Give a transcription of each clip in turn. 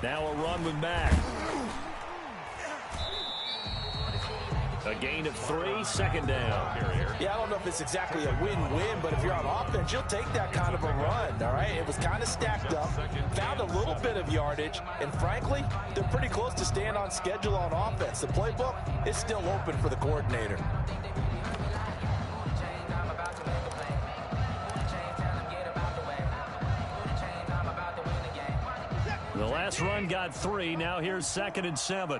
Now a run with Mack. A gain of 3, second down. Yeah, I don't know if it's exactly a win-win, but if you're on offense, you'll take that kind of a run, all right? It was kind of stacked up, found a little bit of yardage, and frankly, they're pretty close to staying on schedule on offense. The playbook is still open for the coordinator. The last run got 3. Now here's 2nd and 7.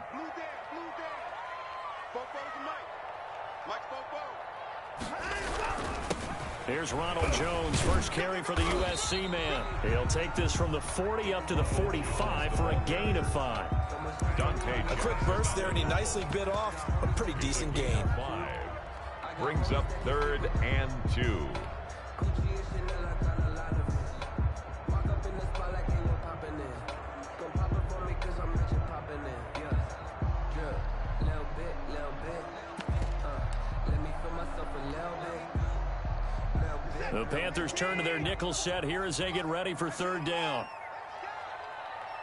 Here's Ronald Jones, first carry for the USC man. He'll take this from the 40 up to the 45 for a gain of 5. A quick burst there, and he nicely bit off a pretty decent gain. 5 brings up 3rd and 2. The Panthers turn to their nickel set here as they get ready for 3rd down.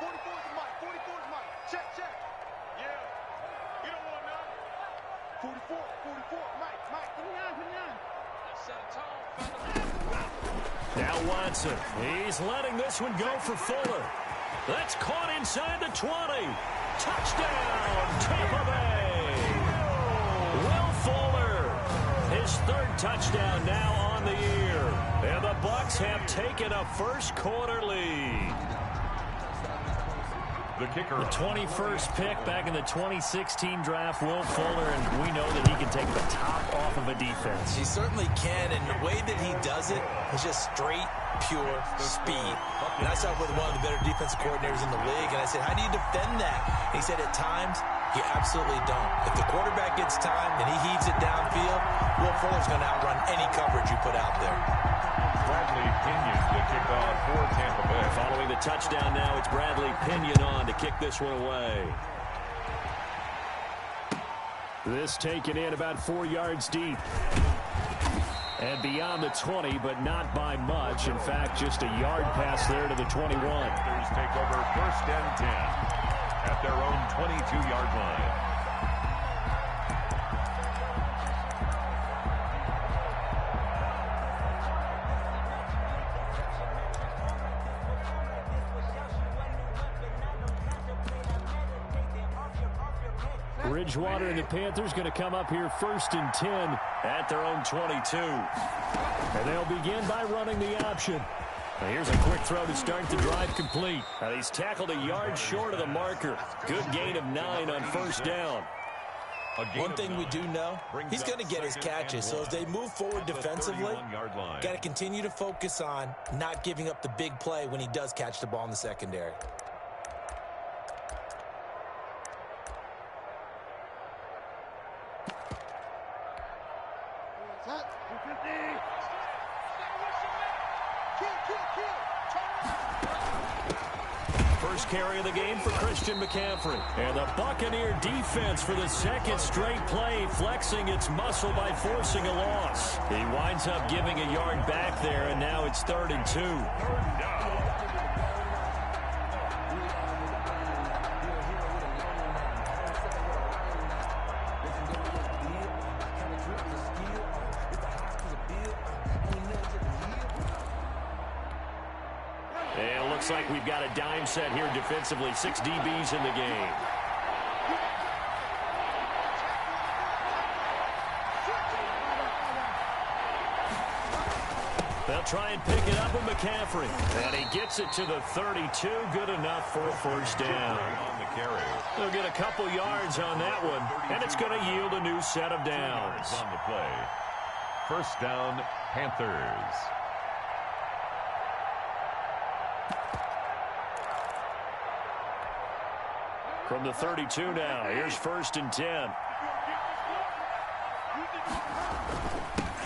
44 is Mike. 44 is Mike. Check. Yeah. You don't want none. 44. Mike. 29. Now Watson. He's letting this one go for Fuller. That's caught inside the 20. Touchdown, Tampa Bay. Will Fuller. His 3rd touchdown now on the year. And the Bucs have taken a first-quarter lead. The kicker. The 21st pick back in the 2016 draft, Will Fuller, and we know that he can take the top off of a defense. He certainly can, and the way that he does it is just straight, pure speed. And I saw with one of the better defensive coordinators in the league, and I said, how do you defend that? And he said, at times, you absolutely don't. If the quarterback gets time and he heaves it downfield, Will Fuller's going to outrun any coverage you put out there. Bradley Pinion to kick off for Tampa Bay. Following the touchdown now, it's Bradley Pinion on to kick this one away. This taken in about 4 yards deep. And beyond the 20, but not by much. In fact, just a yard pass there to the 21. Panthers take over 1st and 10 at their own 22-yard line. Bridgewater and the Panthers going to come up here 1st and 10 at their own 22. And they'll begin by running the option. Now here's a quick throw to start the drive complete. Now he's tackled a yard short of the marker. Good gain of 9 on 1st down. One thing we do know, he's going to get his catches. So as they move forward defensively, got to continue to focus on not giving up the big play when he does catch the ball in the secondary. First carry of the game for Christian McCaffrey. And the Buccaneer defense for the 2nd straight play, flexing its muscle by forcing a loss. He winds up giving a yard back there, and now it's 3rd and 2. Looks like we've got a dime set here defensively. 6 DBs in the game. They'll try and pick it up with McCaffrey. And he gets it to the 32. Good enough for a 1st down. On the carry. They'll get a couple yards on that one, and it's going to yield a new set of downs. On the play. 1st down, Panthers. From the 32 now, here's 1st and 10.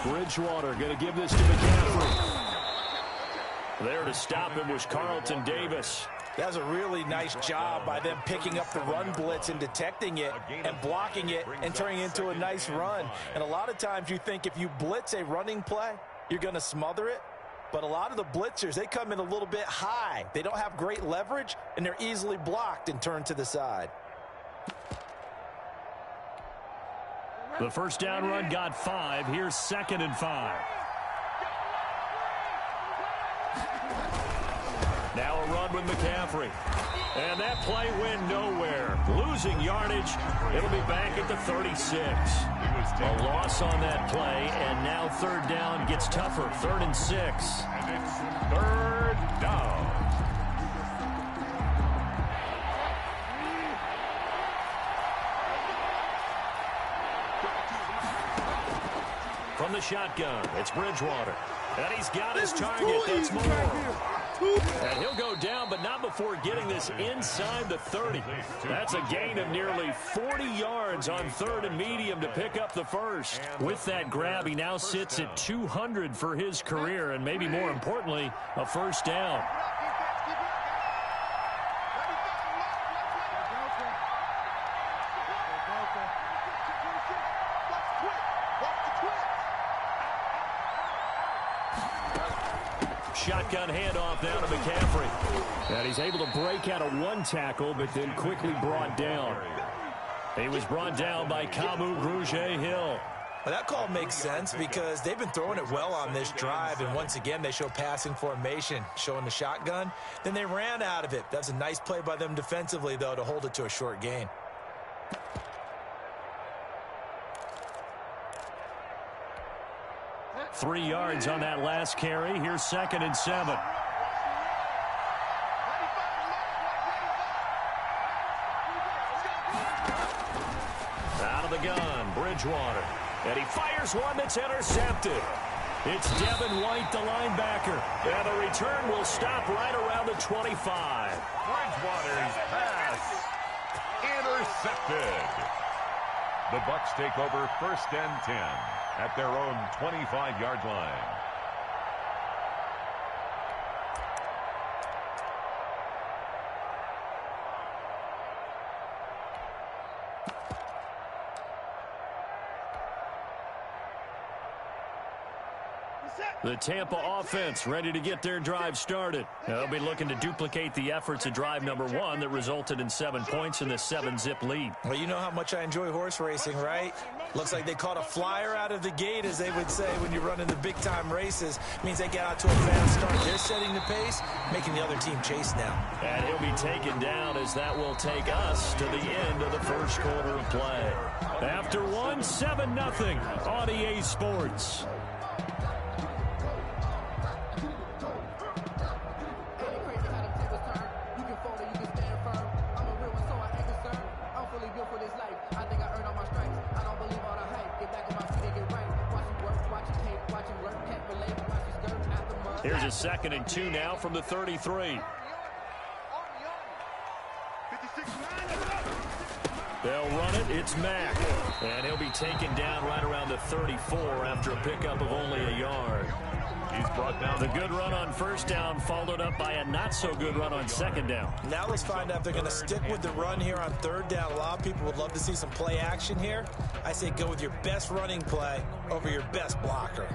Bridgewater going to give this to McCaffrey. There to stop him was Carlton Davis. That was a really nice job by them picking up the run blitz and detecting it and blocking it and turning it into a nice run. And a lot of times you think if you blitz a running play, you're going to smother it. But a lot of the blitzers, they come in a little bit high. They don't have great leverage, and they're easily blocked and turned to the side. The first down run got 5. Here's 2nd and 5. Now a run with McCaffrey. And that play went nowhere. Losing yardage. It'll be back at the 36. A loss on that play, and now 3rd down gets tougher. 3rd and 6. And it's 3rd down. From the shotgun, it's Bridgewater. And he's got his target. That's Moore. And he'll go down, but not before getting this inside the 30. That's a gain of nearly 40 yards on 3rd and medium to pick up the first. With that grab, he now sits at 200 for his career, and maybe more importantly, a first down. Shotgun handoff now to McCaffrey. And he's able to break out of 1 tackle, but then quickly brought down. He was brought down by Kamu Grugier-Hill. Well, that call makes sense because they've been throwing it well on this drive, and once again, they show passing formation, showing the shotgun. Then they ran out of it. That's a nice play by them defensively, though, to hold it to a short gain. Three yards on that last carry. Here's 2nd and 7. Out of the gun, Bridgewater. And he fires one that's intercepted. It's Devin White, the linebacker. And the return will stop right around the 25. Bridgewater's pass intercepted. The Bucs take over 1st and 10 at their own 25-yard line. The Tampa offense ready to get their drive started. They'll be looking to duplicate the efforts of drive number 1 that resulted in 7 points in the 7-zip lead. Well, you know how much I enjoy horse racing, right? Looks like they caught a flyer out of the gate, as they would say when you're running the big-time races. Means they get out to a fast start. They're setting the pace, making the other team chase now. And he'll be taken down as that will take us to the end of the first quarter of play. After 1, 7-0 on EA Sports. Here's a 2nd and 2 now from the 33. They'll run it. It's Mack. And he'll be taken down right around the 34 after a pickup of only a yard. He's brought down. The good run on 1st down followed up by a not-so-good run on 2nd down. Now let's find out if they're going to stick with the run here on 3rd down. A lot of people would love to see some play action here. I say go with your best running play over your best blocker.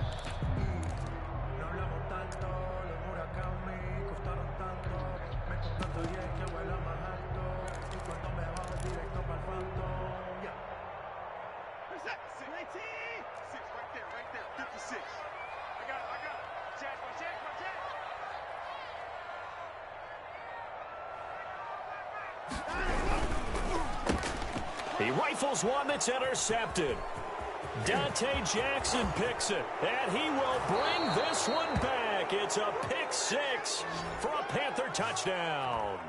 He rifles one that's intercepted. Dante Jackson picks it, and he will bring this one back. It's a pick 6 for a Panther touchdown.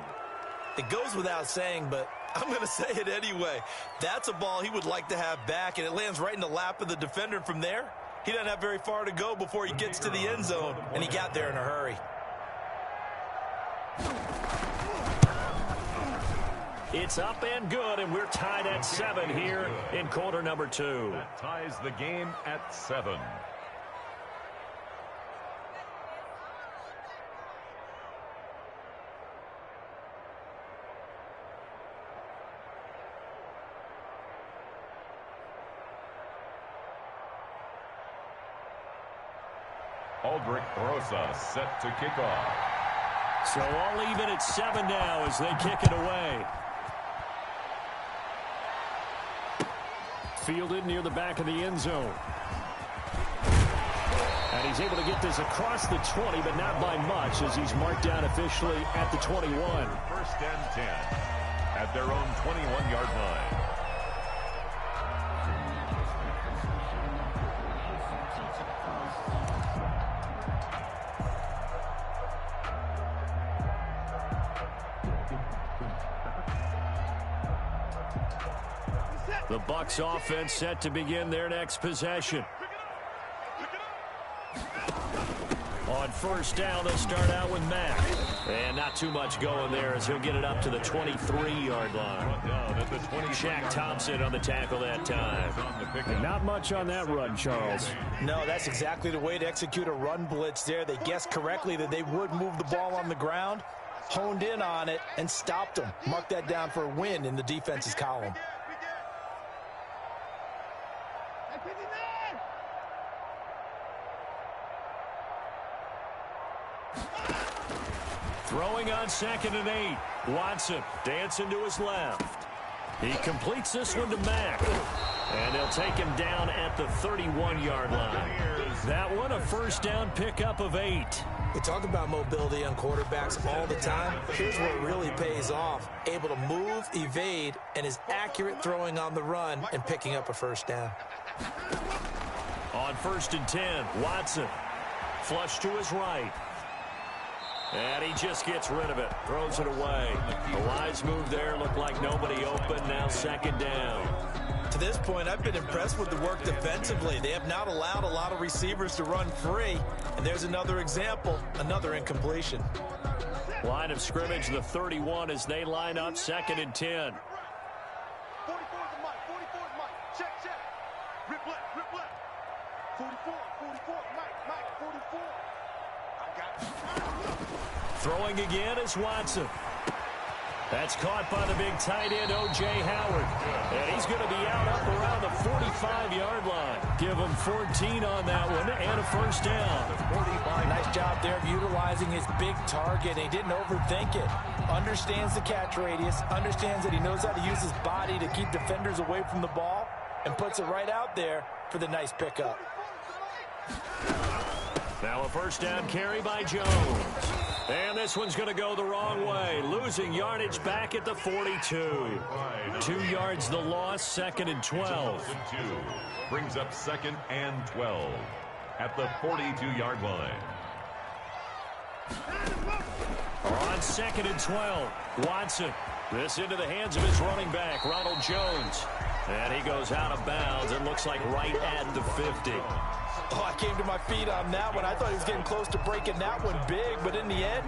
It goes without saying, but I'm going to say it anyway. That's a ball he would like to have back, and it lands right in the lap of the defender. From there, he doesn't have very far to go before he gets to the end zone, and he got there in a hurry. It's up and good, and we're tied at 7 here in quarter number 2. That ties the game at 7. Aldrich Rosas set to kick off. So all even at 7 now as they kick it away. Fielded near the back of the end zone. And he's able to get this across the 20, but not by much as he's marked down officially at the 21. First and 10 at their own 21-yard line. The Bucs offense set to begin their next possession. On first down, they'll start out with Mack. And not too much going there as he'll get it up to the 23-yard line. Shaq Thompson on the tackle that time. And not much on that run, Charles. No, that's exactly the way to execute a run blitz there. They guessed correctly that they would move the ball on the ground, honed in on it, and stopped them. Mark that down for a win in the defense's column. Throwing on 2nd and 8. Watson dancing to his left. He completes this one to Mack. And they'll take him down at the 31-yard line. That one a first down pickup of 8. We talk about mobility on quarterbacks all the time. Here's where it really pays off. Able to move, evade, and is accurate throwing on the run and picking up a first down. On 1st and 10, Watson. Flush to his right. And he just gets rid of it. Throws it away. A wise move there. Looked like nobody open. Now 2nd down. To this point, I've been impressed with the work defensively. They have not allowed a lot of receivers to run free. And there's another example, another incompletion. Line of scrimmage, the 31 as they line up 2nd and 10. 44 is the Mike. 44 is Mike. Check, check. Rip left, rip left. 44, 44. Mike, 44. I got it. Throwing again is Watson. That's caught by the big tight end, O.J. Howard. And he's going to be out up around the 45-yard line. Give him 14 on that one and a first down. Nice job there of utilizing his big target. He didn't overthink it. Understands the catch radius. Understands that he knows how to use his body to keep defenders away from the ball. And puts it right out there for the nice pickup. Now a first down carry by Jones. And this one's going to go the wrong way. Losing yardage back at the 42. 2 yards the loss, 2nd and 12. Brings up 2nd and 12 at the 42-yard line. On 2nd and 12, Watson. This into the hands of his running back, Ronald Jones. And he goes out of bounds and looks like right at the 50. Oh, I came to my feet on that one. I thought he was getting close to breaking that one big, but in the end,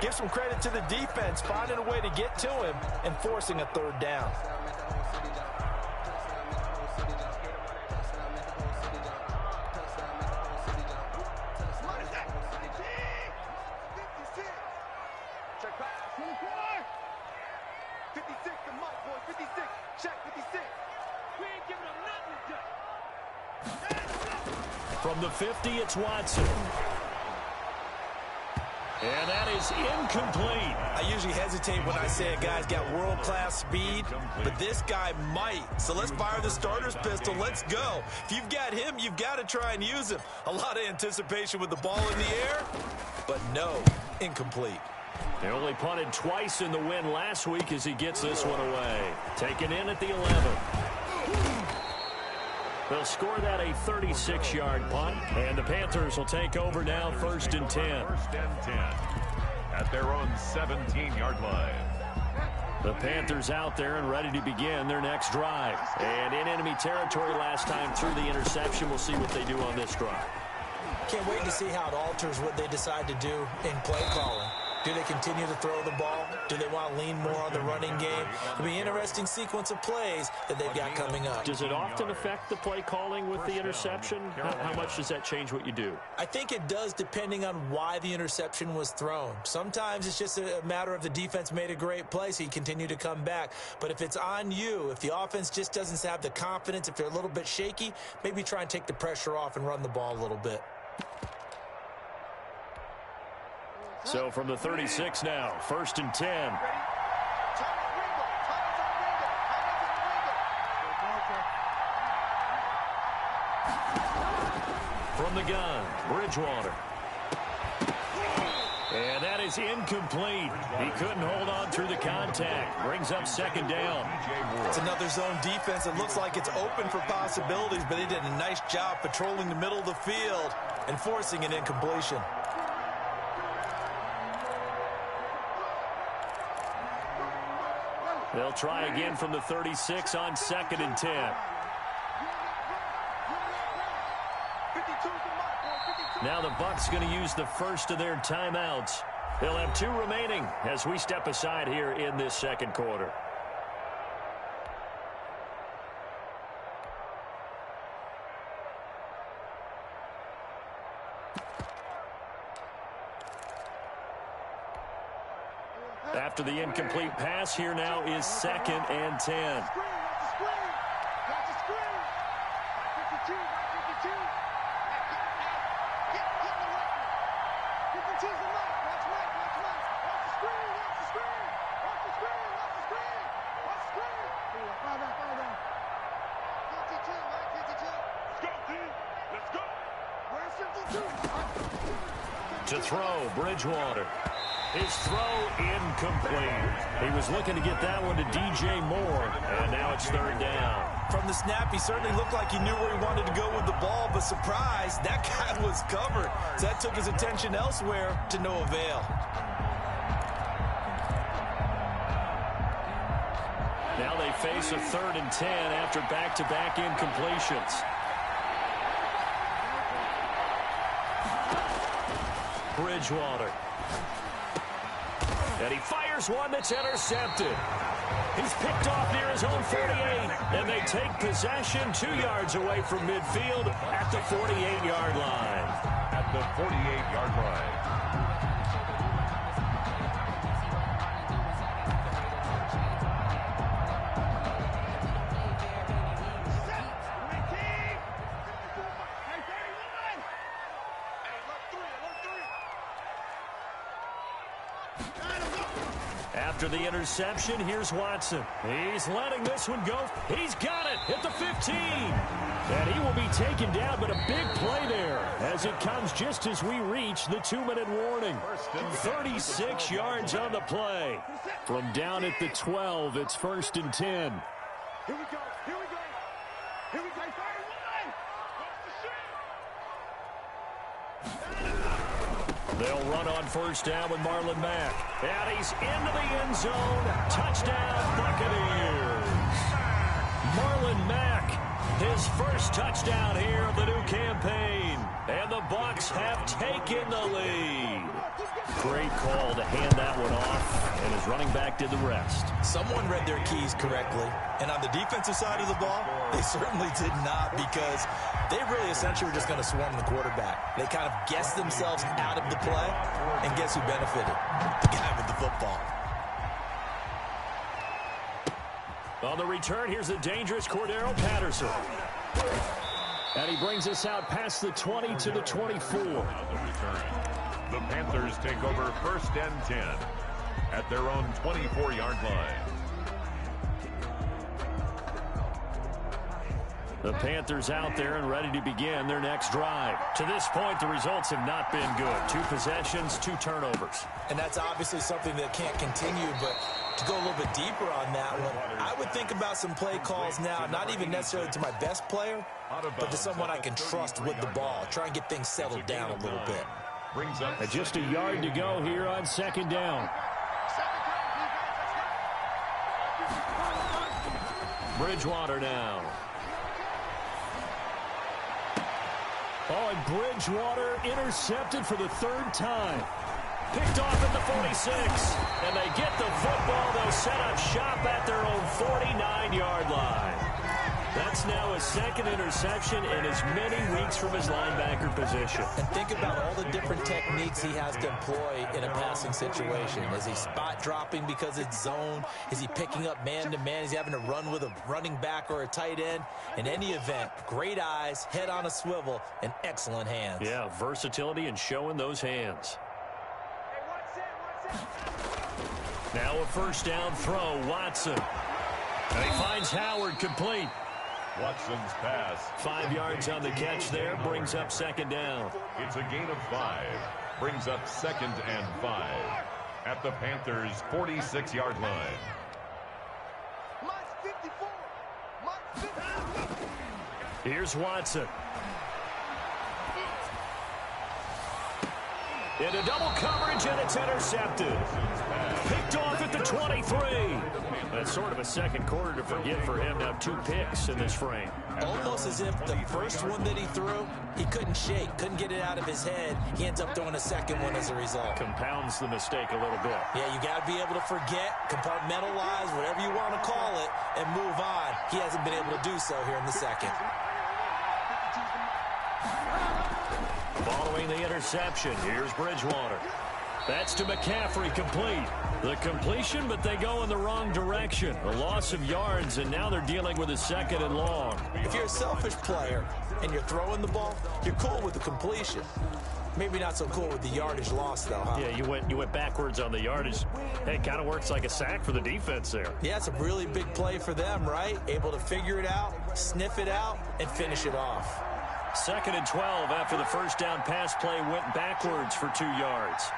give some credit to the defense, finding a way to get to him and forcing a 3rd down. Check back. 24. 56 to Mike, boy. 56. Check 56. We ain't giving him nothing today. From the 50, it's Watson. And that is incomplete. I usually hesitate when I say a guy's got world-class speed, but this guy might. So let's fire the starter's pistol. Let's go. If you've got him, you've got to try and use him. A lot of anticipation with the ball in the air, but no, incomplete. They only punted twice in the win last week as he gets this one away. Taken in at the 11. They'll score that a 36-yard punt, and the Panthers will take over now 1st and 10. 1st and 10 at their own 17-yard line. The Panthers out there and ready to begin their next drive. And in enemy territory last time through the interception. We'll see what they do on this drive. Can't wait to see how it alters what they decide to do in play calling. Do they continue to throw the ball? Do they want to lean more on the running game? It'll be an interesting sequence of plays that they've got coming up. Does it often affect the play calling with the interception? How much does that change what you do? I think it does depending on why the interception was thrown. Sometimes it's just a matter of the defense made a great play, so you continue to come back. But if it's on you, if the offense just doesn't have the confidence, if they're a little bit shaky, maybe try and take the pressure off and run the ball a little bit. So from the 36 now, 1st and 10. From the gun, Bridgewater. And that is incomplete. He couldn't hold on through the contact. Brings up 2nd down. It's another zone defense. It looks like it's open for possibilities, but they did a nice job patrolling the middle of the field and forcing an incompletion. They'll try again from the 36 on 2nd and 10. Now the Bucs going to use the first of their timeouts. They'll have 2 remaining as we step aside here in this 2nd quarter. After the incomplete pass, here now is 2nd and 10. To throw, Bridgewater. His throw incomplete. He was looking to get that one to DJ Moore, and now it's 3rd down. From the snap, he certainly looked like he knew where he wanted to go with the ball, but surprise, that guy was covered. So that took his attention elsewhere to no avail. Now they face a 3rd and 10 after back-to-back incompletions. Bridgewater. And he fires one that's intercepted. He's picked off near his own 48, and they take possession 2 yards away from midfield at the 48-yard line. At the 48-yard line. After the interception, here's Watson. He's letting this one go. He's got it at the 15. And he will be taken down, but a big play there as it comes just as we reach the 2-minute warning. 36 yards on the play. From down at the 12, it's 1st and 10. Here we go. Here we go. Here we go. 31. They'll run on 1st down with Marlon Mack. And he's into the end zone. Touchdown, Buccaneers. Marlon Mack, his first touchdown here of the new campaign. And the Bucs have taken the lead. Great call to hand that one off, and his running back did the rest. Someone read their keys correctly, and on the defensive side of the ball, they certainly did not, because they really essentially were just going to swarm the quarterback. They kind of guessed themselves out of the play, and guess who benefited? The guy with the football. On the return, here's the dangerous Cordero Patterson. And he brings us out past the 20 to the 24. The Panthers take over 1st and 10 at their own 24-yard line. The Panthers out there and ready to begin their next drive. To this point, the results have not been good. 2 possessions, 2 turnovers. And that's obviously something that can't continue, but to go a little bit deeper on that one, I would think about some play calls now, not even necessarily to my best player, but to someone I can trust with the ball. Try and get things settled down a little bit. Brings up just a yard to go here on 2nd down. Bridgewater now. Oh, and Bridgewater intercepted for the 3rd time. Picked off at the 46. And they get the football. They'll set up shop at their own 49-yard line. That's now his 2nd interception in as many weeks from his linebacker position. And think about all the different techniques he has to employ in a passing situation. Is he spot dropping because it's zone? Is he picking up man-to-man? Is he having to run with a running back or a tight end? In any event, great eyes, head on a swivel, and excellent hands. Yeah, versatility and showing those hands. Hey, watch Now a first down throw, Watson. And he finds Howard complete. Watson's pass. 5 yards on the catch there, brings up second down. It's a gain of 5. Brings up 2nd and 5 at the Panthers' 46-yard line. Mike's 54. Mike's 54. Here's Watson. Into double coverage, and it's intercepted. Picked off at the 23. That's sort of a second quarter to forget for him. Now 2 picks in this frame. Almost as if the first one that he threw, he couldn't shake, couldn't get it out of his head. He ends up throwing a second one as a result. Compounds the mistake a little bit. Yeah, you got to be able to forget, compartmentalize, whatever you want to call it, and move on. He hasn't been able to do so here in the second. Following the interception, here's Bridgewater. That's to McCaffrey, complete. The completion, but they go in the wrong direction. A loss of yards, and now they're dealing with a 2nd and long. If you're a selfish player and you're throwing the ball, you're cool with the completion. Maybe not so cool with the yardage loss, though, huh? Yeah, you went backwards on the yardage. Hey, it kind of works like a sack for the defense there. Yeah, it's a really big play for them, right? Able to figure it out, sniff it out, and finish it off. 2nd and 12 after the first down pass play went backwards for 2 yards.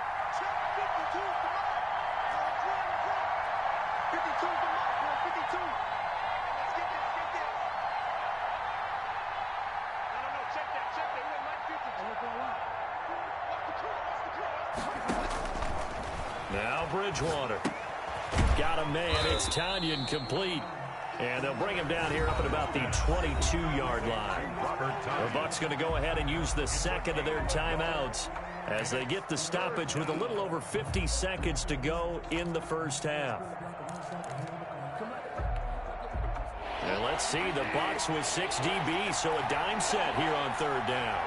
52 to Mike, 52. Let's get this, get this. No, check that. We went Mike 52. Now Bridgewater. Got a man. It's Tanyan, complete. And they'll bring him down here up at about the 22-yard line. The Bucs going to go ahead and use the 2nd of their timeouts as they get the stoppage with a little over 50 seconds to go in the first half. And let's see, the Bucs with 6 DBs, so a dime set here on 3rd down.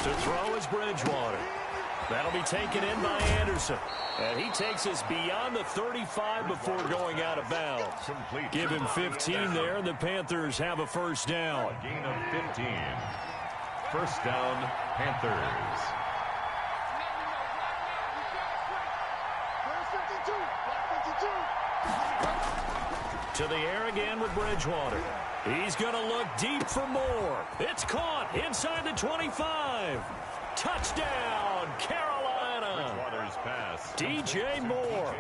To throw is Bridgewater. That'll be taken in by Anderson. And he takes us beyond the 35 before going out of bounds. Give him 15 there, and the Panthers have a first down. A gain of 15. First down, Panthers. To the air again with Bridgewater. He's going to look deep for more. It's caught inside the 25. Touchdown, Carolina. Bridgewater's pass. DJ Moore,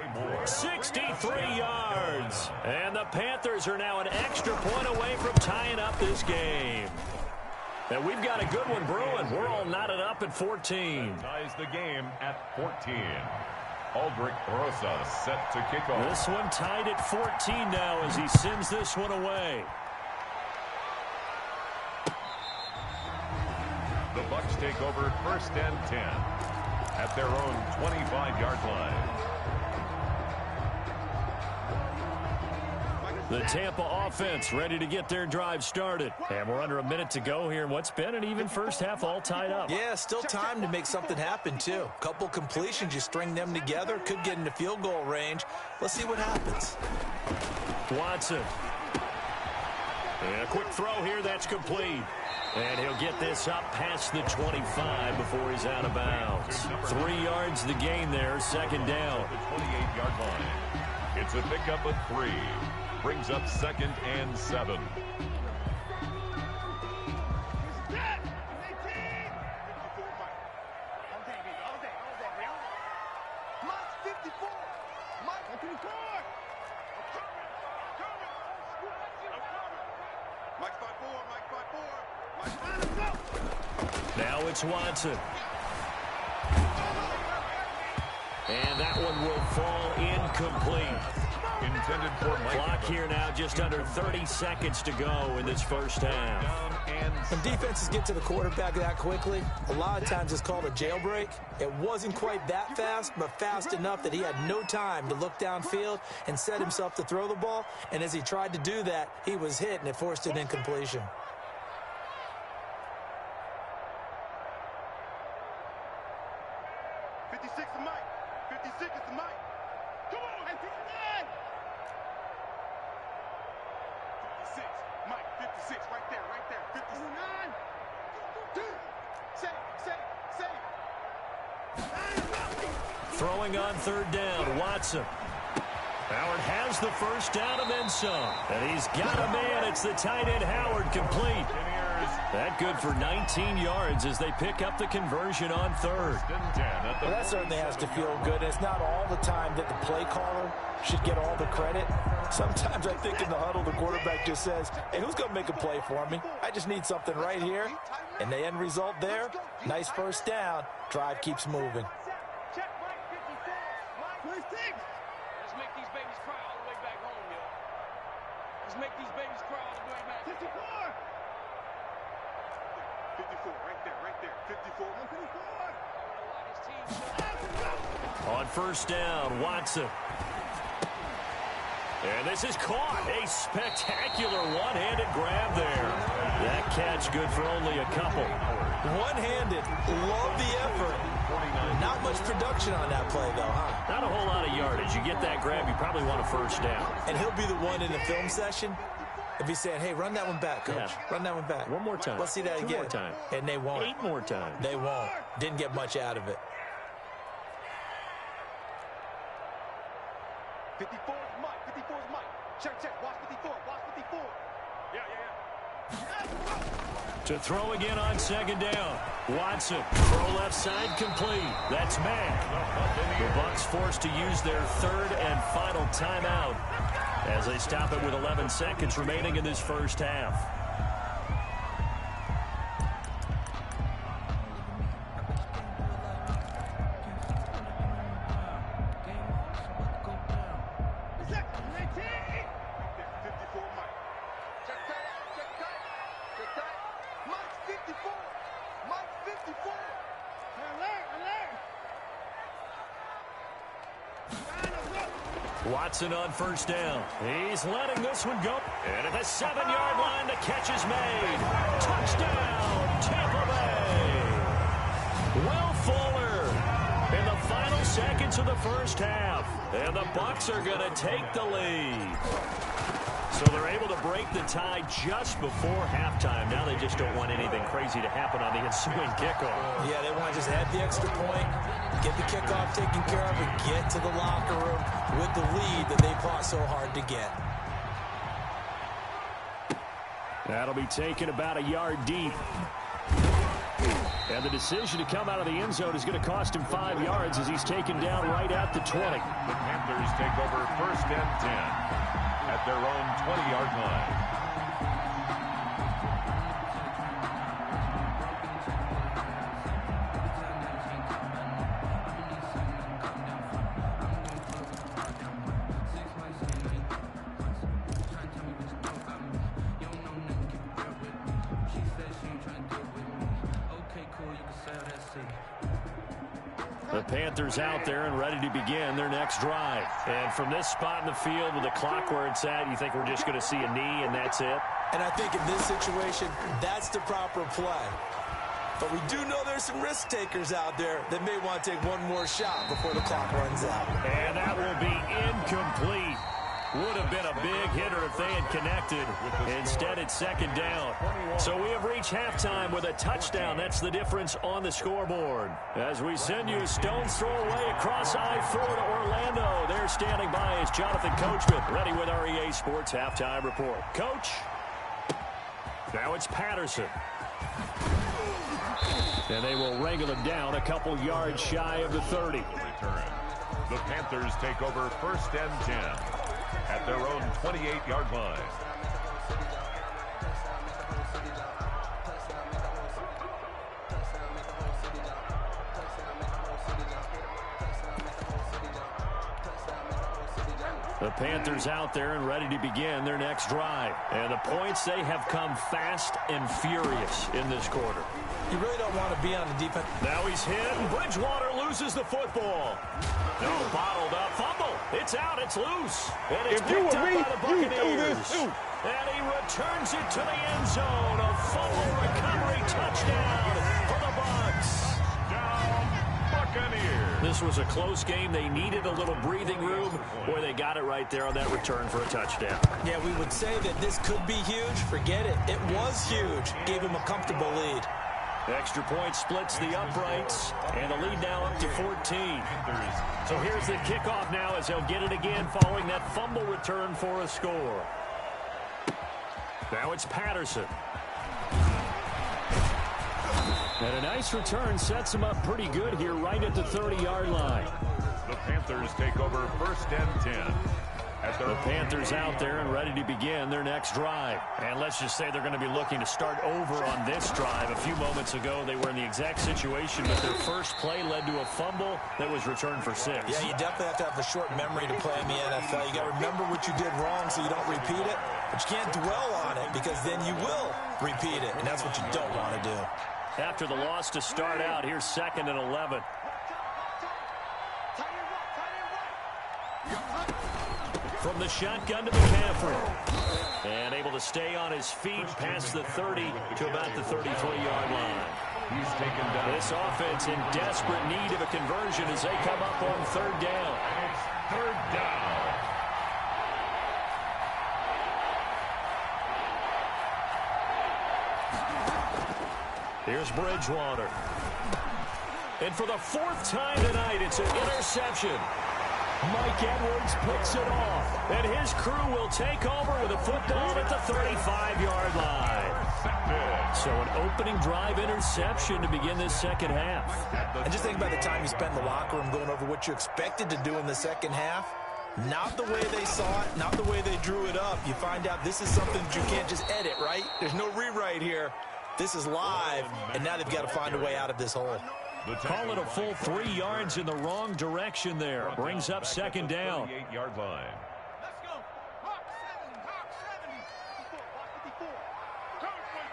63 yards. And the Panthers are now an extra point away from tying up this game. And we've got a good one brewing. We're all knotted up at 14. Ties the game at 14. Aldrich Rosa set to kick off. This one tied at 14 now as he sends this one away. The Bucs take over 1st and 10 at their own 25-yard line. The Tampa offense ready to get their drive started. And we're under a minute to go here in what's been an even first half, all tied up. Yeah, still time to make something happen, too. Couple completions, you string them together, could get into field goal range. Let's see what happens. Watson. And a quick throw here, that's complete. And he'll get this up past the 25 before he's out of bounds. 3 yards the gain there, 2nd down. The 28-yard line. It's a pickup of 3. Brings up 2nd and 7. Now it's Watson. And that one will fall incomplete. Intended for Mike. Clock here now, just under 30 seconds to go in this first half. When defenses get to the quarterback that quickly, a lot of times it's called a jailbreak. It wasn't quite that fast, but fast enough that he had no time to look downfield and set himself to throw the ball. And as he tried to do that, he was hit, and it forced an incompletion. Throwing on third down, Watson. Howard has the first down and then some. And he's got a man. It's the tight end, Howard, complete. That good for 19 yards as they pick up the conversion on third. Well, that certainly has to feel good. It's not all the time that the play caller should get all the credit. Sometimes I think in the huddle, the quarterback just says, hey, who's going to make a play for me? I just need something right here. And the end result there, nice first down. Drive keeps moving. Let's make these babies cry all the way back home, yo. Let's make these babies cry all the way back. 54! 54, right there, 54. 54. On first down, Watson. And this is caught. A spectacular one-handed grab there. That catch good for only a couple. One-handed. Love the effort. Not much production on that play, though, huh? Not a whole lot of yardage. You get that grab, you probably want a first down. And he'll be the one in the film session if he's saying, hey, run that one back, coach. Yeah. Run that one back. One more time. Let's see that Two again. more time. And they won't. 8 more times. They won't. Didn't get much out of it. 54 is Mike. 54 is Mike. Check. Watch 54. Watch 54. Yeah. To throw again on second down. Watson, throw left side complete. That's Mack. The Bucs forced to use their third and final timeout as they stop it with 11 seconds remaining in this first half. Watson on first down. He's letting this one go. And at the 7-yard line, the catch is made. Touchdown, Tampa Bay. Will Fuller in the final seconds of the first half. And the Bucs are going to take the lead. So they're able to break the tie just before halftime. Now they just don't want anything crazy to happen on the ensuing kickoff. Yeah, they want to just add the extra point, get the kickoff taken care of, and get to the locker room with the lead that they fought so hard to get. That'll be taken about a yard deep. And the decision to come out of the end zone is going to cost him 5 yards as he's taken down right at the 20. The Panthers take over first and 10 at their own 20-yard line. The Panthers out there and ready to begin their next drive. And from this spot in the field with the clock where it's at, you think we're just going to see a knee and that's it? And I think in this situation, that's the proper play. But we do know there's some risk takers out there that may want to take one more shot before the clock runs out. And that will be incomplete. Would have been a big hitter if they had connected. Instead, it's second down. So we have reached halftime with a touchdown. That's the difference on the scoreboard. As we send you a stone's throw away across I-4 to Orlando. There standing by is Jonathan Coachman, ready with our EA Sports Halftime Report. Coach, now it's Patterson. And they will wrangle him down a couple yards shy of the 30. The Panthers take over first and 10 at their own 28-yard line. The Panthers out there and ready to begin their next drive. And the points, they have come fast and furious in this quarter. You really don't want to be on the defense. Now he's hit, and Bridgewater loses the football. No, bottled up fumble. It's out, it's loose. And it's picked up by the Buccaneers. And he returns it to the end zone. A fumble recovery touchdown for the Bucs. Buccaneers. This was a close game. They needed a little breathing room. Boy, they got it right there on that return for a touchdown. Yeah, we would say that this could be huge. Forget it. It was huge. Gave him a comfortable lead. Extra point splits the uprights, and the lead now up to 14. So here's the kickoff now as they'll get it again following that fumble return for a score. Now it's Patterson. And a nice return sets him up pretty good here right at the 30-yard line. The Panthers take over 1st and 10. The Panthers out there and ready to begin their next drive. And let's just say they're going to be looking to start over on this drive. A few moments ago, they were in the exact situation, but their first play led to a fumble that was returned for 6. Yeah, you definitely have to have a short memory to play in the NFL. You got to remember what you did wrong so you don't repeat it. But you can't dwell on it because then you will repeat it, and that's what you don't want to do. After the loss to start out, here's 2nd and 11. From the shotgun to McCaffrey. And able to stay on his feet past the 30 to about the 33-yard line. He's taken down. This offense in desperate need of a conversion as they come up on 3rd down. And it's 3rd down. Here's Bridgewater. And for the 4th time tonight, it's an interception. Mike Edwards picks it off, and his crew will take over with a football at the 35-yard line. So an opening drive interception to begin this second half. And just think about the time you spend in the locker room going over what you expected to do in the second half. Not the way they saw it, not the way they drew it up. You find out this is something that you can't just edit, right? There's no rewrite here. This is live, and now they've got to find a way out of this hole. Call it a full 3 yards in the wrong direction there. Brings up 2nd down. 38-yard line. Let's go. Hawk 70. Hawk 70. 54. Hawk 54.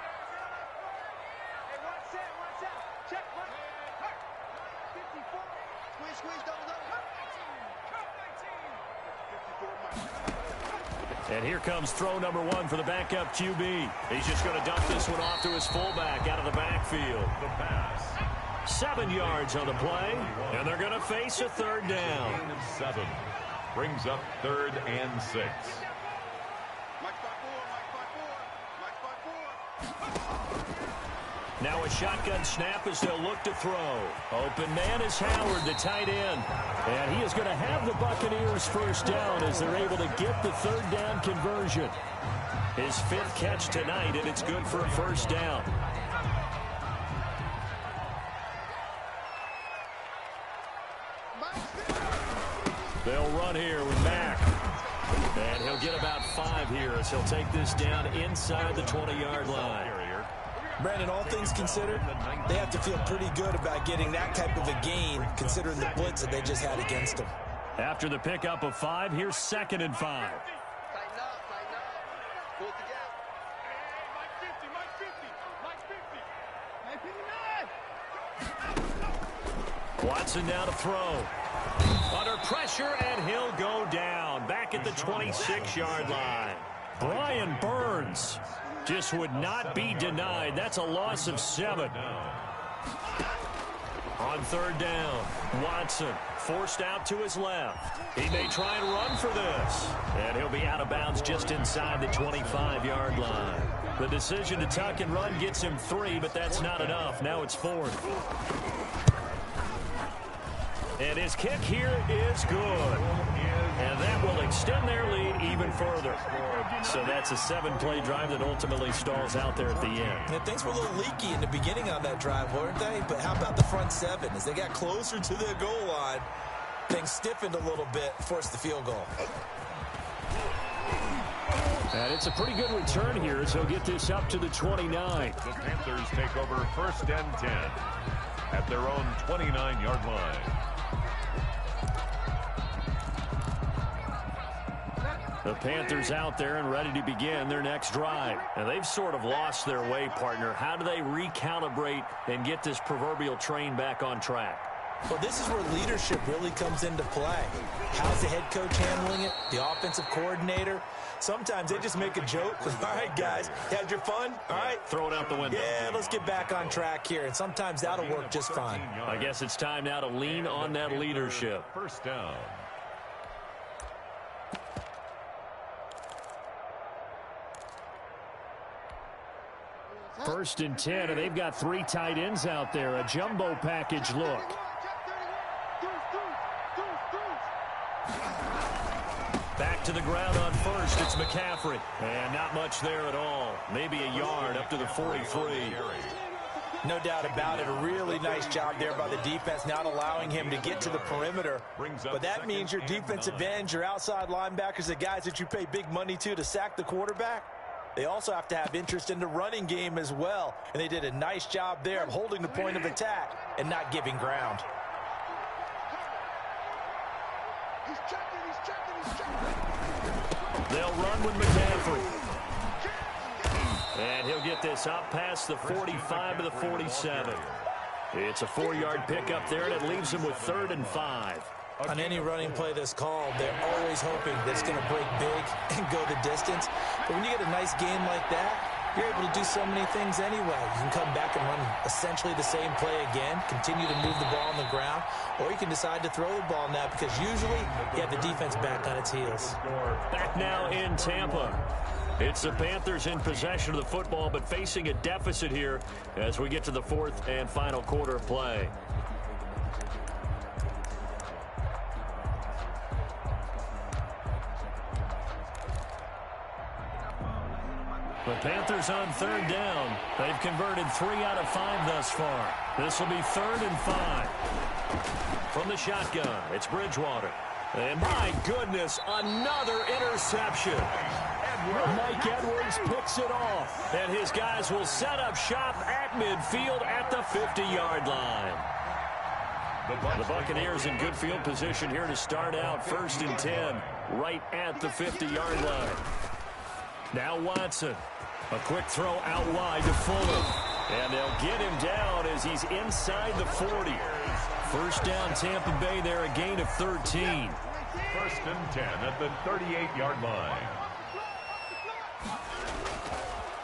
Hey, one set. Check. 54. Squeeze, double. 19. And here comes throw number 1 for the backup QB. He's just going to dump this one off to his fullback out of the backfield. The pass. 7 yards on the play, and they're going to face a 3rd down. 7. Brings up 3rd and 6. Mike 5-4. Now a shotgun snap as they'll look to throw. Open man is Howard, the tight end. And he is going to have the Buccaneers 1st down as they're able to get the 3rd down conversion. His 5th catch tonight, and it's good for a 1st down. They'll run here with Mack. And he'll get about 5 here as he'll take this down inside the 20-yard line. Brandon, all things considered, they have to feel pretty good about getting that type of a gain considering the blitz that they just had against them. After the pickup of 5, here's 2nd and 5. Tighten up. Pull it together. Hey, Mike 50. Watson now to throw. Under pressure, and he'll go down. Back at the 26-yard line. Brian Burns just would not be denied. That's a loss of 7. On 3rd down, Watson forced out to his left. He may try and run for this. And he'll be out of bounds just inside the 25-yard line. The decision to tuck and run gets him 3, but that's not enough. Now it's 4th. And his kick here is good. And that will extend their lead even further. So that's a 7-play drive that ultimately stalls out there at the end. Yeah, things were a little leaky in the beginning on that drive, weren't they? But how about the front 7? As they got closer to the goal line, things stiffened a little bit, forced the field goal. And it's a pretty good return here as he'll get this up to the 29. The Panthers take over 1st and 10 at their own 29-yard line. The Panthers out there and ready to begin their next drive. And they've sort of lost their way, partner. How do they recalibrate and get this proverbial train back on track? Well, this is where leadership really comes into play. How's the head coach handling it? The offensive coordinator? Sometimes they just make a joke. All right, guys, had your fun? All right. Throw it out the window. Yeah, let's get back on track here. And sometimes that'll work just fine. I guess it's time now to lean on that leadership. 1st down. 1st and 10, and they've got 3 tight ends out there. A jumbo package look. Back to the ground on 1st. It's McCaffrey. And not much there at all. Maybe a yard up to the 43. No doubt about it. A really nice job there by the defense, not allowing him to get to the perimeter. But that means your defensive ends, your outside linebackers, the guys that you pay big money to sack the quarterback, they also have to have interest in the running game as well. And they did a nice job there of holding the point of attack and not giving ground. They'll run with McCaffrey. And he'll get this up past the 45 to the 47. It's a 4-yard pickup there, and it leaves him with 3rd and 5. On any running play that's called, they're always hoping that it's going to break big and go the distance. But when you get a nice game like that, you're able to do so many things anyway. You can come back and run essentially the same play again, continue to move the ball on the ground, or you can decide to throw the ball now because usually you have the defense back on its heels. Back now in Tampa. It's the Panthers in possession of the football, but facing a deficit here as we get to the 4th and final quarter of play. The Panthers on 3rd down. They've converted 3 out of 5 thus far. This will be 3rd and 5. From the shotgun, it's Bridgewater. And my goodness, another interception. Mike Edwards picks it off. And his guys will set up shop at midfield at the 50-yard line. The Buccaneers in good field position here to start out 1st and 10, right at the 50-yard line. Now Watson. A quick throw out wide to Fuller. And they'll get him down as he's inside the 40. 1st down Tampa Bay there, a gain of 13. 1st and 10 at the 38-yard line.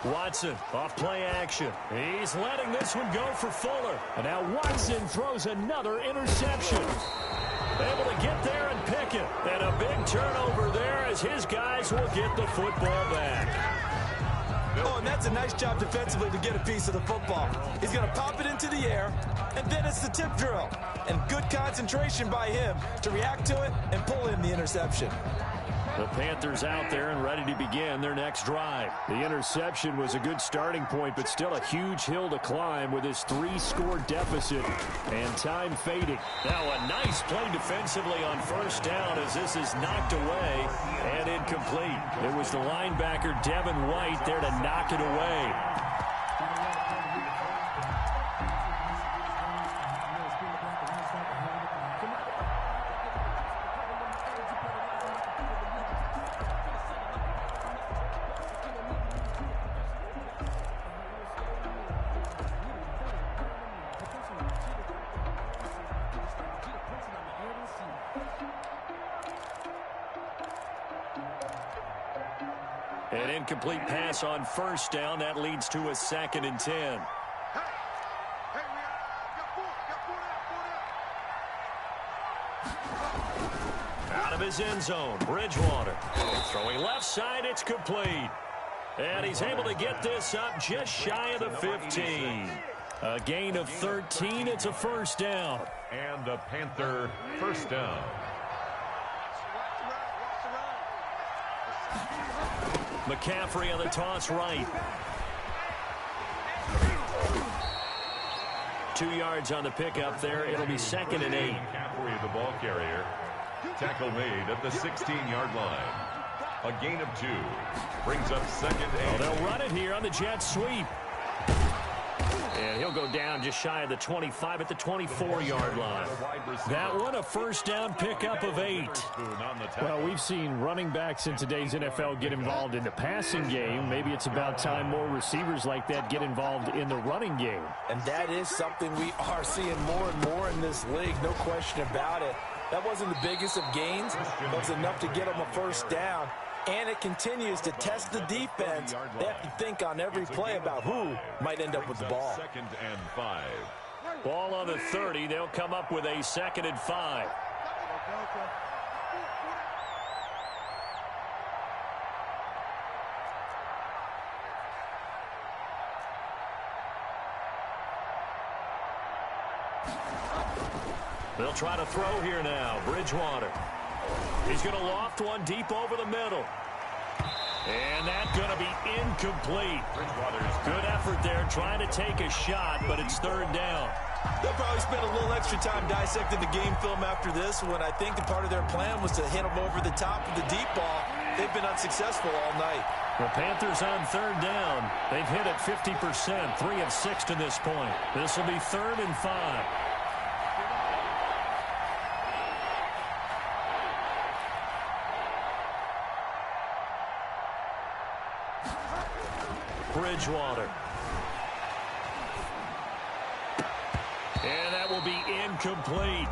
Watson off play action. He's letting this one go for Fuller. And now Watson throws another interception. Able to get there and pick it. And a big turnover there as his guys will get the football back. Oh, and that's a nice job defensively to get a piece of the football. He's going to pop it into the air, and then it's the tip drill. And good concentration by him to react to it and pull in the interception. The Panthers out there and ready to begin their next drive. The interception was a good starting point, but still a huge hill to climb with his 3-score deficit and time fading. Now a nice play defensively on 1st down as this is knocked away and incomplete. It was the linebacker Devin White there to knock it away. An incomplete pass on 1st down. That leads to a 2nd and 10. Out of his end zone, Bridgewater. Throwing left side, it's complete. And he's able to get this up just shy of the 15. A gain of 13. It's a 1st down. And a Panther 1st down. McCaffrey on the toss right. 2 yards on the pickup there. It'll be 2nd and 8. McCaffrey, the ball carrier. Tackle made at the 16-yard line. A gain of 2. Brings up 2nd and 8. They'll run it here on the jet sweep. And he'll go down just shy of the 25 at the 24-yard line. That one, a 1st down pickup of 8. Well, we've seen running backs in today's NFL get involved in the passing game. Maybe it's about time more receivers like that get involved in the running game. And that is something we are seeing more and more in this league, no question about it. That wasn't the biggest of gains, but it was enough to get them a 1st down. And it continues to test the defense. They have to think on every play about who might end up with the ball. 2nd and 5. Ball on the 30. They'll come up with a 2nd and 5. They'll try to throw here now. Bridgewater. He's going to loft one deep over the middle. And that's going to be incomplete. Good effort there trying to take a shot, but it's third down. They'll probably spend a little extra time dissecting the game film after this when I think the part of their plan was to hit them over the top with the deep ball. They've been unsuccessful all night. The Panthers on third down. They've hit it 50%, 3 of 6 to this point. This will be 3rd and 5. Bridgewater. And that will be incomplete.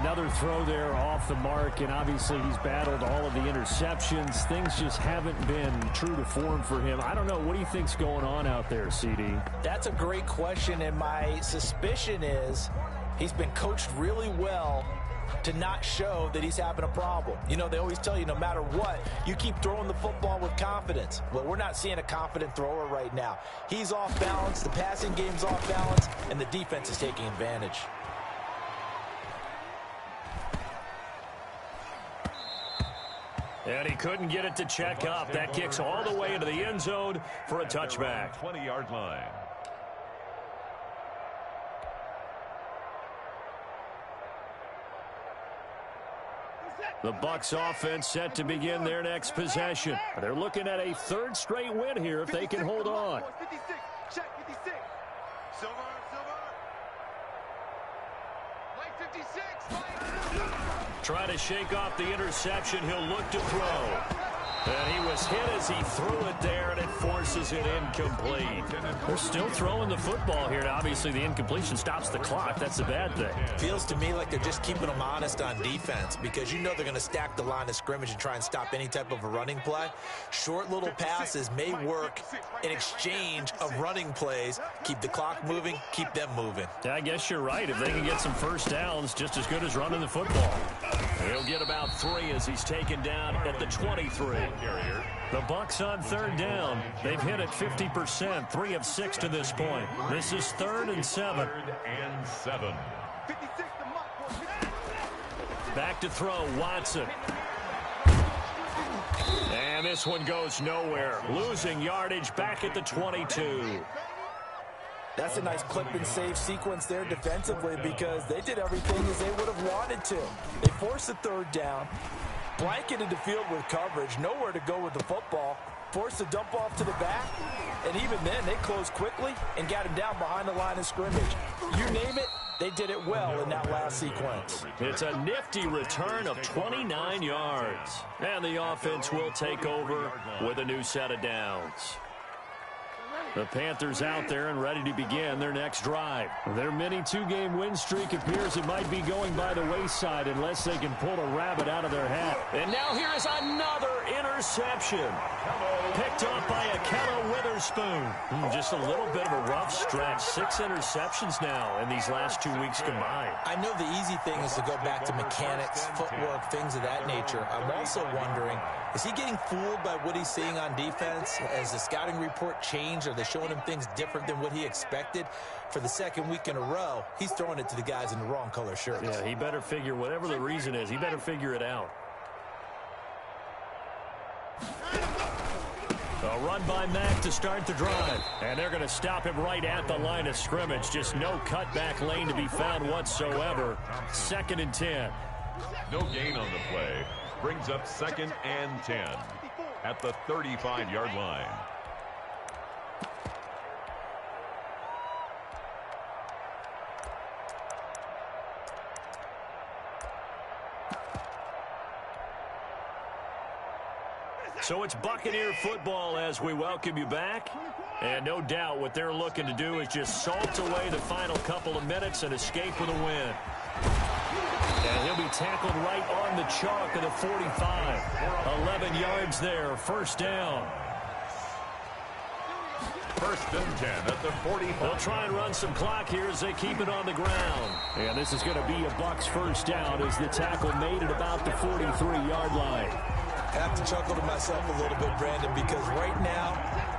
Another throw there off the mark, and obviously he's battled all of the interceptions. Things just haven't been true to form for him. I don't know. What do you think's going on out there, CD? That's a great question, and my suspicion is he's been coached really well to not show that he's having a problem. You know, they always tell you no matter what, you keep throwing the football with confidence. Well, we're not seeing a confident thrower right now. He's off balance, the passing game's off balance, and the defense is taking advantage. And he couldn't get it to check up. That kicks all the way into the end zone for a touchback. 20-yard line. The Bucs offense set to begin their next possession. They're looking at a 3rd straight win here if they can hold on. 56. Check 56. Silver. White 56. Trying to shake off the interception. He'll look to throw. And he was hit as he threw it there, and it forces it incomplete. They're still throwing the football here. Now, obviously, the incompletion stops the clock. That's the bad thing. Feels to me like they're just keeping them honest on defense because you know they're going to stack the line of scrimmage and try and stop any type of a running play. Short little passes may work in exchange of running plays. Keep the clock moving, keep them moving. Yeah, I guess you're right. If they can get some first downs, just as good as running the football. He'll get about 3 as he's taken down at the 23. The Bucs on third down. They've hit it 50%, 3 of 6 to this point. This is 3rd and 7. 3rd and 7. Back to throw, Watson. And this one goes nowhere. Losing yardage back at the 22. That's a nice clip and save sequence there defensively because they did everything as they would have wanted to. They forced the 3rd down, blanketed the field with coverage, nowhere to go with the football, forced a dump off to the back, and even then they closed quickly and got him down behind the line of scrimmage. You name it, they did it well in that last sequence. It's a nifty return of 29 yards. And the offense will take over with a new set of downs. The Panthers out there and ready to begin their next drive. Their mini 2-game win streak appears it might be going by the wayside unless they can pull a rabbit out of their hat. And now here is another interception. Picked off by Ahkello Witherspoon. Just a little bit of a rough stretch. 6 interceptions now in these last 2 weeks combined. I know the easy thing is to go back to mechanics, footwork, things of that nature. I'm also wondering, is he getting fooled by what he's seeing on defense? Has the scouting report changed? Are they showing him things different than what he expected? For the 2nd week in a row, he's throwing it to the guys in the wrong color shirts. Yeah, he better figure, whatever the reason is, he better figure it out. A run by Mack to start the drive. And they're going to him right at the line of scrimmage. Just no cutback lane to be found whatsoever. 2nd and 10. No gain on the play. Brings up 2nd and 10 at the 35-yard line. So it's Buccaneer football as we welcome you back. And no doubt what they're looking to do is just salt away the final couple of minutes and escape with a win. And he'll be tackled right on the chalk of the 45. 11 yards there, 1st down. 1st and 10 at the 45. They'll try and run some clock here as they keep it on the ground. And this is going to be a Bucs 1st down as the tackle made at about the 43-yard line. I have to chuckle to myself a little bit, Brandon, because right now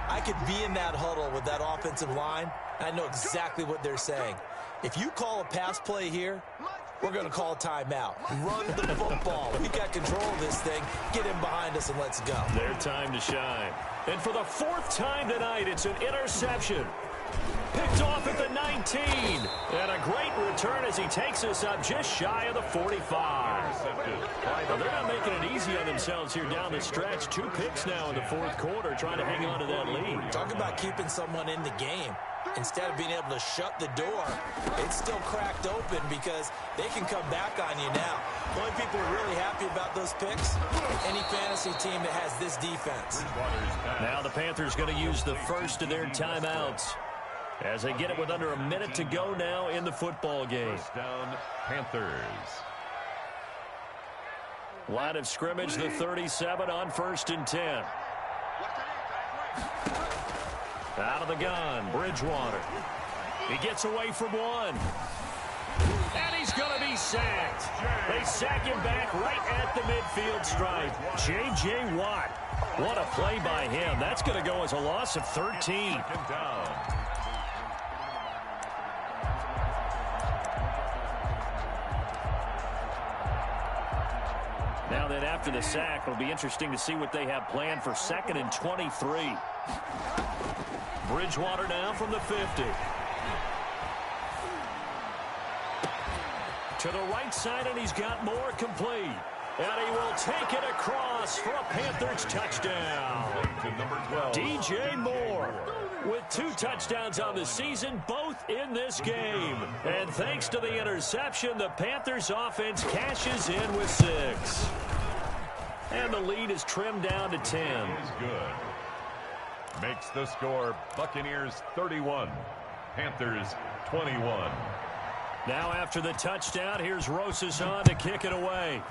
I could be in that huddle with that offensive line. I know exactly what they're saying. If you call a pass play here, we're going to call timeout. Run the football. We got control of this thing. Get him behind us and let's go. Their time to shine. And for the fourth time tonight, it's an interception. Picked off at the 19. And a great return as he takes us up just shy of the 45. Well, they're not making it easy on themselves here down the stretch. 2 picks now in the fourth quarter, trying to hang on to that lead. Talk about keeping someone in the game. Instead of being able to shut the door, it's still cracked open because they can come back on you now. The only people who are really happy about those picks, any fantasy team that has this defense. Now the Panthers going to use the first of their timeouts as they get it with under a minute to go now in the football game. First down, Panthers. Line of scrimmage, the 37 on 1st and 10. Out of the gun, Bridgewater. He gets away from one. And he's going to be sacked. They sack him back right at the midfield stripe. J.J. Watt. What a play by him. That's going to go as a loss of 13. Second down. Now then, after the sack, it'll be interesting to see what they have planned for 2nd and 23. Bridgewater now from the 50. To the right side, and he's got more complete. And he will take it across for a Panthers touchdown. To number 12. DJ Moore with 2 touchdowns on the season, both in this game. And thanks to the interception, the Panthers offense cashes in with 6. And the lead is trimmed down to 10. Is good. Makes the score Buccaneers 31, Panthers 21. Now after the touchdown, here's Rosas on to kick it away.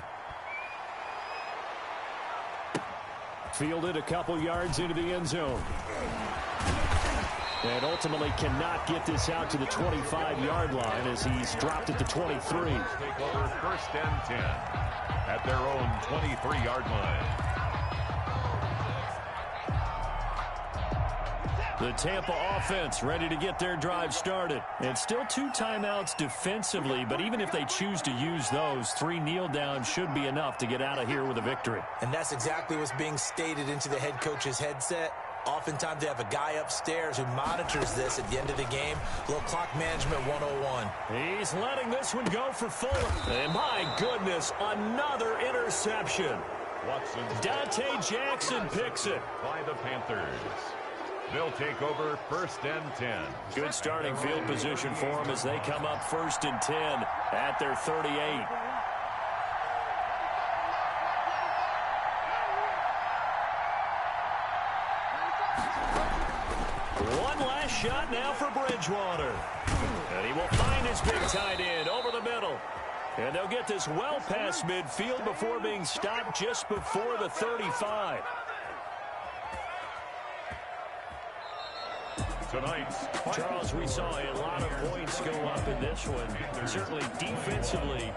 Fielded a couple yards into the end zone. And ultimately cannot get this out to the 25-yard line as he's dropped at the 23. Take over 1st and 10 at their own 23-yard line. The Tampa offense ready to get their drive started. And still 2 timeouts defensively, but even if they choose to use those, 3 kneel downs should be enough to get out of here with a victory. And that's exactly what's being stated into the head coach's headset. Oftentimes they have a guy upstairs who monitors this at the end of the game. A little clock management 101. He's letting this one go for Fuller. And my goodness, another interception. Watson. Dante Jackson picks it. By the Panthers. They'll take over 1st and 10. Good starting field position for them as they come up 1st and 10 at their 38. One last shot now for Bridgewater. And he will find his big tight end over the middle. And they'll get this well past midfield before being stopped just before the 35. Tonight's Charles, we saw a lot of points go up in this one. Certainly defensively,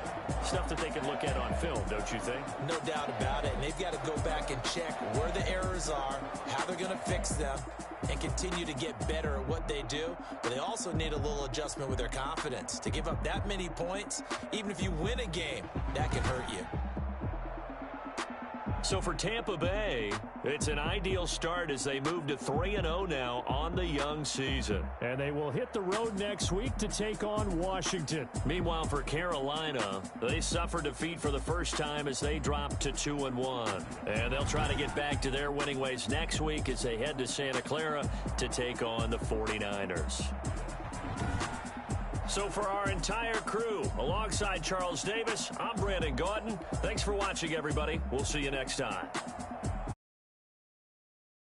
stuff that they can look at on film, don't you think? No doubt about it. And they've got to go back and check where the errors are, how they're going to fix them, and continue to get better at what they do. But they also need a little adjustment with their confidence. To give up that many points, even if you win a game, that can hurt you. So for Tampa Bay, it's an ideal start as they move to 3-0 now on the young season. And they will hit the road next week to take on Washington. Meanwhile, for Carolina, they suffered defeat for the first time as they dropped to 2-1. And they'll try to get back to their winning ways next week as they head to Santa Clara to take on the 49ers. So for our entire crew, alongside Charles Davis, I'm Brandon Gaudin. Thanks for watching, everybody. We'll see you next time.